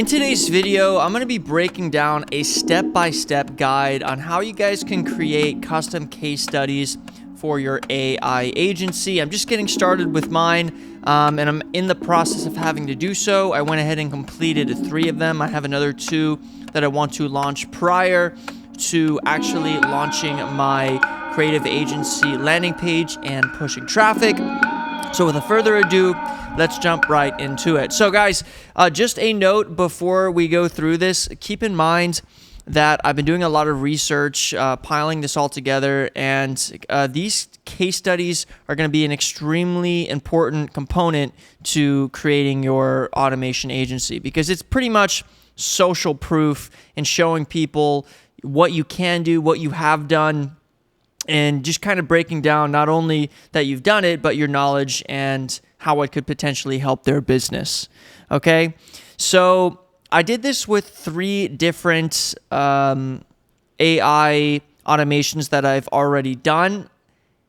In today's video, I'm going to be breaking down a step-by-step guide on how you guys can create custom case studies for your AI agency. I'm just getting started with mine, and I'm in the process of having to do so. I went ahead and completed 3 of them. I have another 2 that I want to launch prior to actually launching my creative agency landing page and pushing traffic. So without further ado, let's jump right into it. So guys, just a note before we go through this, keep in mind that I've been doing a lot of research, piling this all together, and these case studies are going to be an extremely important component to creating your automation agency, because it's pretty much social proof and showing people what you can do, what you have done, and just kind of breaking down not only that you've done it, but your knowledge and how it could potentially help their business. Okay, so I did this with 3 different AI automations that I've already done,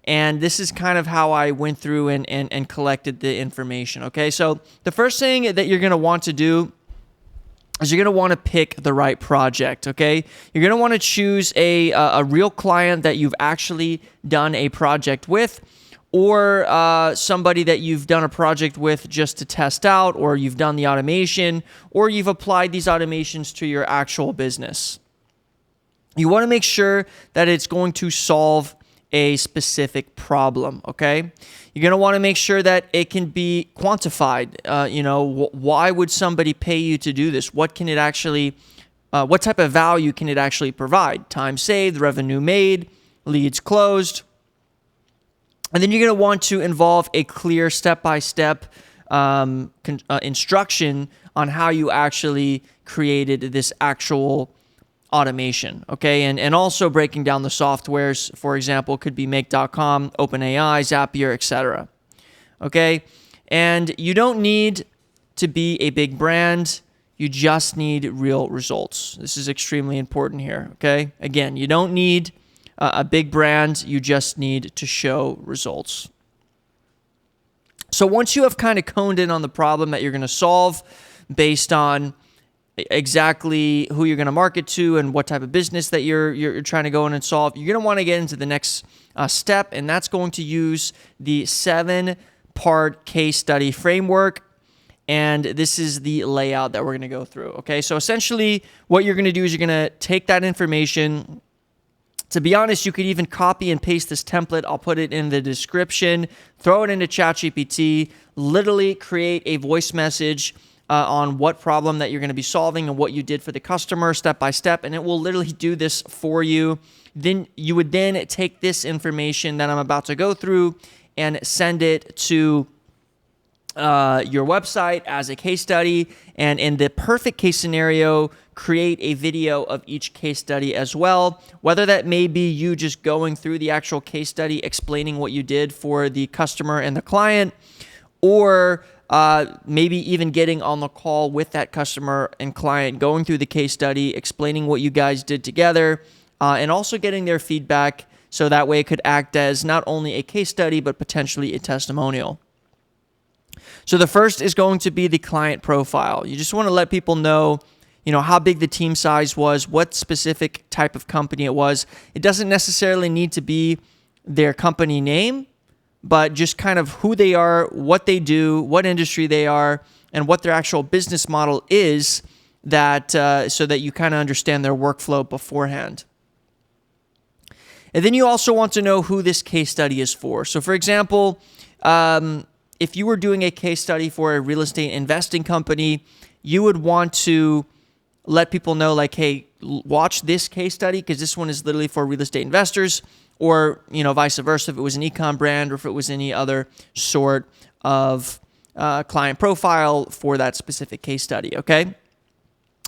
and this is kind of how I went through and collected the information. Okay, so the first thing that you're going to want to do is you're going to want to pick the right project, okay? You're going to want to choose a real client that you've actually done a project with, or somebody that you've done a project with just to test out, or you've done the automation, or you've applied these automations to your actual business. You want to make sure that it's going to solve a specific problem, okay? You're going to want to make sure that it can be quantified. Why would somebody pay you to do this? What can it actually, what type of value can it actually provide? Time saved, revenue made, leads closed. And then you're going to want to involve a clear step-by-step instruction on how you actually created this actual automation, okay? And also breaking down the softwares, for example, could be Make.com, OpenAI, Zapier, etc. Okay? And you don't need to be a big brand. You just need real results. This is extremely important here, okay? Again, you don't need a big brand. You just need to show results. So once you have kind of honed in on the problem that you're going to solve based on exactly who you're going to market to and what type of business that you're trying to go in and solve, you're going to want to get into the next step, and that's going to use the 7-part case study framework. And this is the layout that we're going to go through. Okay, so essentially what you're going to do is you're going to take that information. To be honest, you could even copy and paste this template. I'll put it in the description. Throw it into ChatGPT. Literally create a voice message on what problem that you're going to be solving and what you did for the customer step by step, and it will literally do this for you. Then you would then take this information that I'm about to go through and send it to your website as a case study, and in the perfect case scenario, create a video of each case study as well, whether that may be you just going through the actual case study, explaining what you did for the customer and the client, or maybe even getting on the call with that customer and client, going through the case study, explaining what you guys did together, and also getting their feedback, so that way it could act as not only a case study, but potentially a testimonial. So the first is going to be the client profile. You just want to let people know, how big the team size was, what specific type of company it was. It doesn't necessarily need to be their company name, but just kind of who they are, what they do, what industry they are, and what their actual business model is, that so that you kind of understand their workflow beforehand. And then you also want to know who this case study is for. So for example, if you were doing a case study for a real estate investing company, you would want to let people know, like, hey, watch this case study because this one is literally for real estate investors. Or, vice versa, if it was an e-com brand or if it was any other sort of client profile for that specific case study, okay?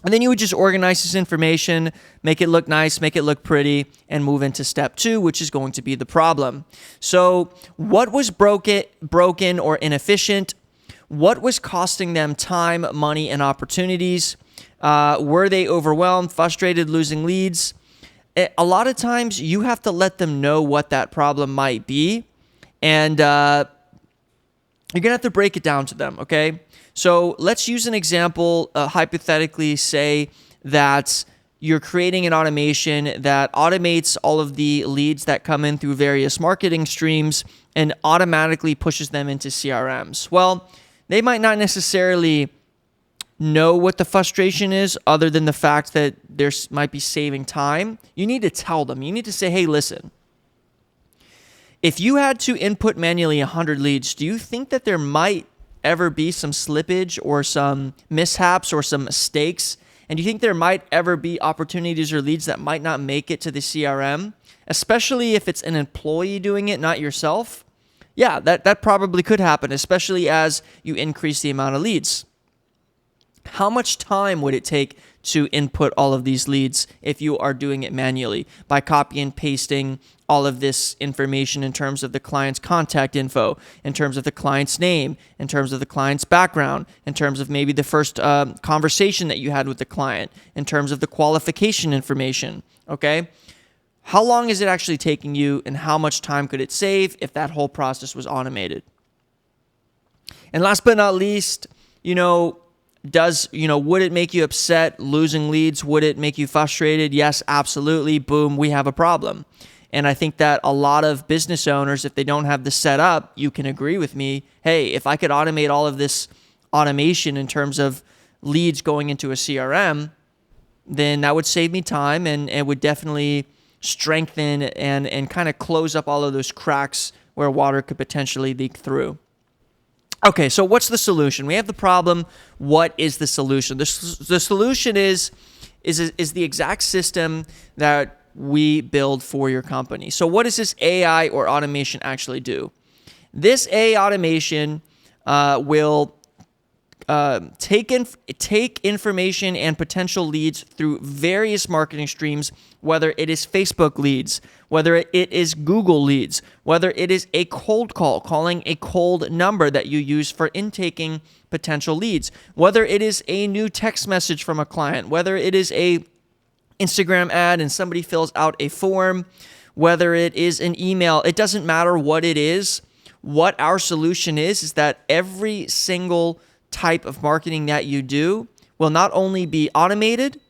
And then you would just organize this information, make it look nice, make it look pretty, and move into step 2, which is going to be the problem. So what was broken or inefficient? What was costing them time, money, and opportunities? Were they overwhelmed, frustrated, losing leads? A lot of times you have to let them know what that problem might be, and you're going to have to break it down to them, okay? So let's use an example, hypothetically say that you're creating an automation that automates all of the leads that come in through various marketing streams and automatically pushes them into CRMs. Well, they might not necessarily know what the frustration is other than the fact that there might be saving time. You need to tell them. You need to say, hey, listen, if you had to input manually 100 leads, do you think that there might ever be some slippage or some mishaps or some mistakes? And do you think there might ever be opportunities or leads that might not make it to the CRM, especially if it's an employee doing it, not yourself? Yeah, that probably could happen, especially as you increase the amount of leads. How much time would it take to input all of these leads if you are doing it manually by copy and pasting all of this information in terms of the client's contact info, in terms of the client's name, in terms of the client's background, in terms of maybe the first conversation that you had with the client, in terms of the qualification information, okay? How long is it actually taking you, and how much time could it save if that whole process was automated? And last but not least, would it make you upset losing leads? Would it make you frustrated? Yes, absolutely. Boom, we have a problem. And I think that a lot of business owners, if they don't have this set up, you can agree with me, hey, if I could automate all of this automation in terms of leads going into a CRM, then that would save me time and it would definitely strengthen and kind of close up all of those cracks where water could potentially leak through. Okay, so what's the solution? We have the problem. What is the solution? The solution is the exact system that we build for your company. So what does this AI or automation actually do? This AI automation will take information and potential leads through various marketing streams, whether it is Facebook leads, whether it is Google leads, whether it is a cold call, calling a cold number that you use for intaking potential leads, whether it is a new text message from a client, whether it is a Instagram ad and somebody fills out a form, whether it is an email. It doesn't matter what it is. What our solution is that every single type of marketing that you do will not only be automated,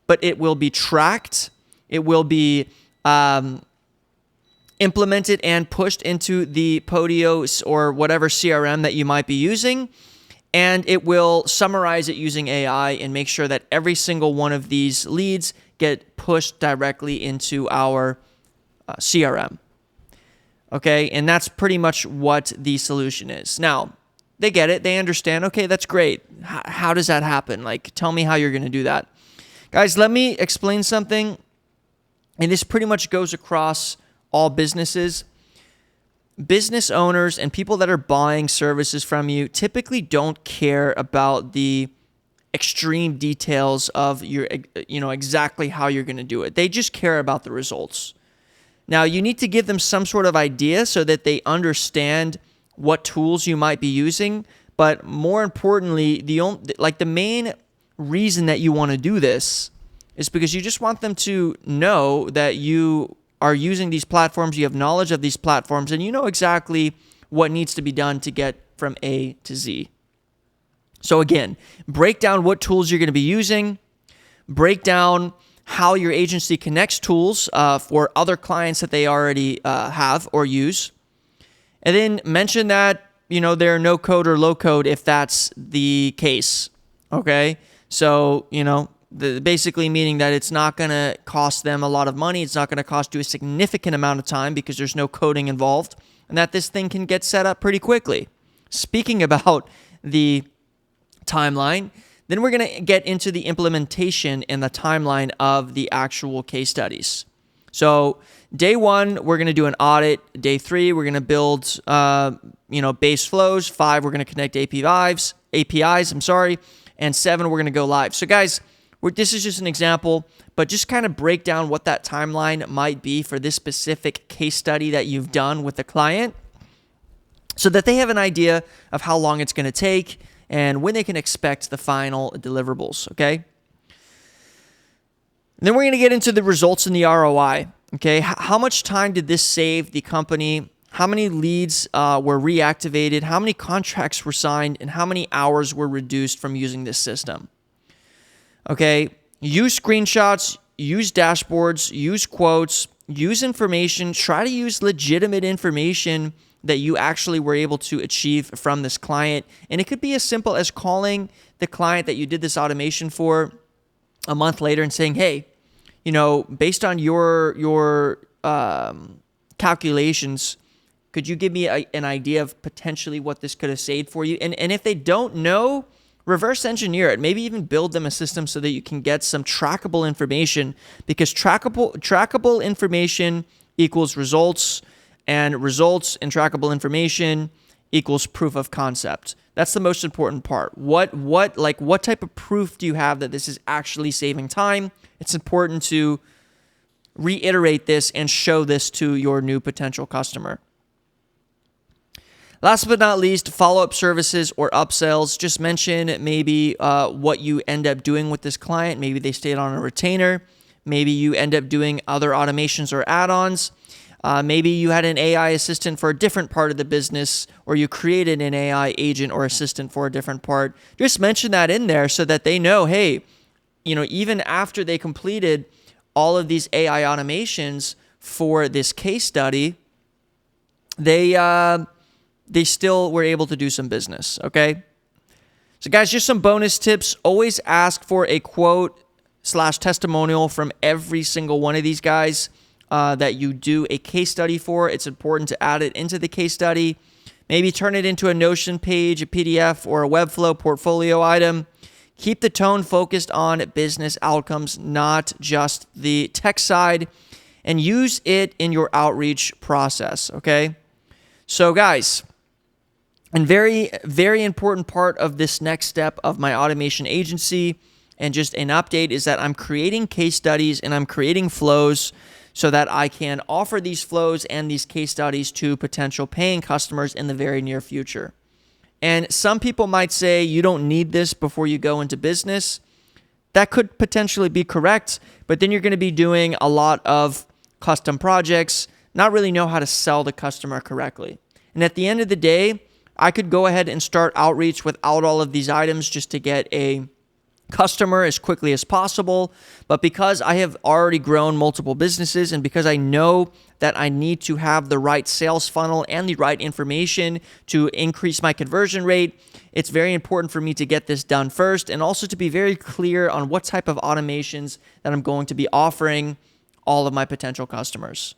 but it will be tracked. It will be implemented and pushed into the Podio or whatever CRM that you might be using. And it will summarize it using AI and make sure that every single one of these leads get pushed directly into our CRM. Okay, and that's pretty much what the solution is. Now, they get it. They understand. Okay, that's great. How does that happen? Like, tell me how you're going to do that. Guys, let me explain something. And this pretty much goes across all businesses. Business owners and people that are buying services from you typically don't care about the extreme details of your, exactly how you're going to do it. They just care about the results. Now, you need to give them some sort of idea so that they understand what tools you might be using. But more importantly, the main reason that you want to do this is because you just want them to know that you are using these platforms, you have knowledge of these platforms, and you know exactly what needs to be done to get from A to Z. So again, break down what tools you're going to be using, break down how your agency connects tools for other clients that they already have or use, and then mention that they're no code or low code if that's the case. Okay, so basically meaning that it's not going to cost them a lot of money. It's not going to cost you a significant amount of time because there's no coding involved, and that this thing can get set up pretty quickly. Speaking about the timeline, then we're going to get into the implementation and the timeline of the actual case studies. So day 1, we're going to do an audit. Day 3, we're going to build, base flows. 5, we're going to connect APIs. And 7, we're going to go live. So guys, this is just an example, but just kind of break down what that timeline might be for this specific case study that you've done with the client so that they have an idea of how long it's going to take and when they can expect the final deliverables, okay? And then we're going to get into the results and the ROI, okay? How much time did this save the company how many leads were reactivated, how many contracts were signed, and how many hours were reduced from using this system. Okay, use screenshots, use dashboards, use quotes, use information, try to use legitimate information that you actually were able to achieve from this client. And it could be as simple as calling the client that you did this automation for a month later and saying, hey, based on your calculations, could you give me an idea of potentially what this could have saved for you? And if they don't know, reverse engineer it. Maybe even build them a system so that you can get some trackable information, because trackable information equals results, and results and trackable information equals proof of concept. That's the most important part. What type of proof do you have that this is actually saving time? It's important to reiterate this and show this to your new potential customer. Last but not least, follow-up services or upsells. Just mention maybe what you end up doing with this client. Maybe they stayed on a retainer. Maybe you end up doing other automations or add-ons. Maybe you had an AI assistant for a different part of the business, or you created an AI agent or assistant for a different part. Just mention that in there so that they know, hey, even after they completed all of these AI automations for this case study, they still were able to do some business, okay? So guys, just some bonus tips. Always ask for a quote/testimonial from every single one of these guys that you do a case study for. It's important to add it into the case study. Maybe turn it into a Notion page, a PDF, or a Webflow portfolio item. Keep the tone focused on business outcomes, not just the tech side, and use it in your outreach process, okay? So guys, and very, very important part of this next step of my automation agency, and just an update, is that I'm creating case studies and I'm creating flows so that I can offer these flows and these case studies to potential paying customers in the very near future. And some people might say you don't need this before you go into business. That could potentially be correct, but then you're going to be doing a lot of custom projects, not really know how to sell the customer correctly. And at the end of the day, I could go ahead and start outreach without all of these items just to get a customer as quickly as possible. But because I have already grown multiple businesses, and because I know that I need to have the right sales funnel and the right information to increase my conversion rate, it's very important for me to get this done first, and also to be very clear on what type of automations that I'm going to be offering all of my potential customers.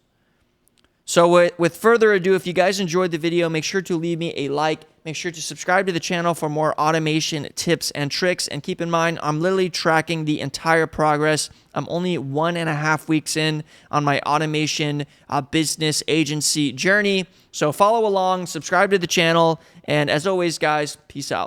So with further ado, if you guys enjoyed the video, make sure to leave me a like. Make sure to subscribe to the channel for more automation tips and tricks. And keep in mind, I'm literally tracking the entire progress. I'm only 1.5 weeks in on my automation business agency journey. So follow along, subscribe to the channel. And as always, guys, peace out.